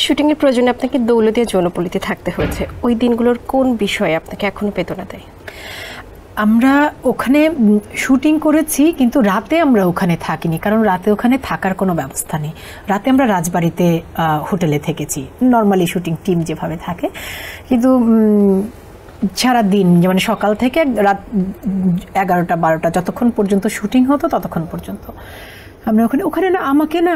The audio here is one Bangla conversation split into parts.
শুটিং এর প্রয়োজনে আপনাকে দৌলতিয়া যৌনপল্লীতে থাকতে হয়েছে, ওই দিনগুলোর কোন বিষয়ে আপনাকে এখনো বেদনা দেয়? আমরা ওখানে শুটিং করেছি, কিন্তু রাতে আমরা ওখানে থাকিনি, কারণ রাতে ওখানে থাকার কোনো ব্যবস্থা নেই। রাতে আমরা রাজবাড়িতে হোটেলে থেকেছি, নর্মালি শুটিং টিম যেভাবে থাকে। কিন্তু সারা দিন, মানে সকাল থেকে রাত 11টা-12টা যতক্ষণ পর্যন্ত শুটিং হতো ততক্ষণ পর্যন্ত আমরা ওখানে না, আমাকে না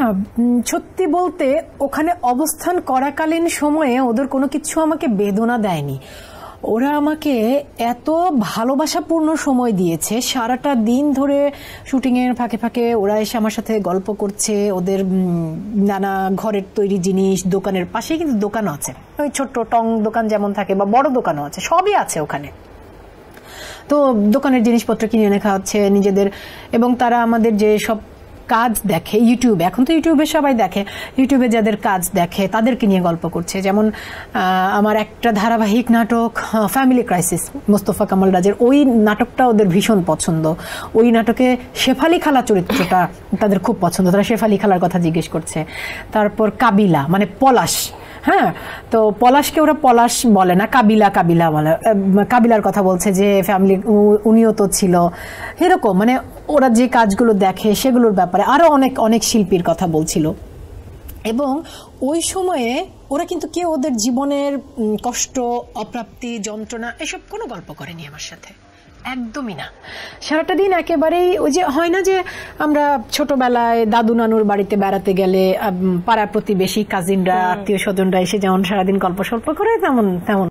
সত্যি বলতে ওখানে অবস্থান করাকালীন সময়ে ওদের কোনো কিছু আমাকে বেদনা দেয়নি। ওরা আমাকে এত ভালোবাসাপূর্ণ সময় দিয়েছে, সারাটা দিন ধরে শুটিংয়ের ফাঁকে ফাঁকে ওরা এসে আমার সাথে গল্প করছে। ওদের নানা ঘরের তৈরি জিনিস, দোকানের পাশেই কিন্তু দোকানও আছে, ওই ছোট্ট টং দোকান যেমন থাকে বা বড় দোকানও আছে, সবই আছে ওখানে। তো দোকানের জিনিসপত্র কিনে এনে খাওয়াচ্ছে নিজেদের। এবং তারা আমাদের যে সব কাজ দেখে ইউটিউবে, এখন তো ইউটিউবে সবাই দেখে, ইউটিউবে যাদের কাজ দেখে তাদেরকে নিয়ে গল্প করছে। যেমন আমার একটা ধারাবাহিক নাটক ফ্যামিলি ক্রাইসিস, মোস্তফা কামাল রাজের, ওই নাটকটা ওদের ভীষণ পছন্দ। ওই নাটকে শেফালি খালা চরিত্রটা তাদের খুব পছন্দ, তারা শেফালি খালার কথা জিজ্ঞেস করছে। তারপর কাবিলা মানে পলাশ, হ্যাঁ, তো পলাশকে ওরা পলাশ বলে না, কাবিলা কাবিলা বলে। কাবিলার কথা বলছে যে ফ্যামিলি উনিও তো ছিল, এরকম মানে ওরা যে কাজগুলো দেখে সেগুলোর ব্যাপারে আরো অনেক অনেক শিল্পীর কথা বলছিল। এবং ওই সময়ে ওরা কিন্তু কেউ ওদের জীবনের কষ্ট, অপ্রাপ্তি, যন্ত্রণা এসব কোনো গল্প করেনি আমার সাথে, একদমই না। সারাটা দিন একেবারেই ওই যে হয় না যে আমরা ছোটবেলায় দাদু নানুর বাড়িতে বেড়াতে গেলে পাড়া প্রতিবেশী কাজিনরা, আত্মীয় স্বজনরা এসে যেমন সারাদিন গল্প সল্প করে, তেমন তেমন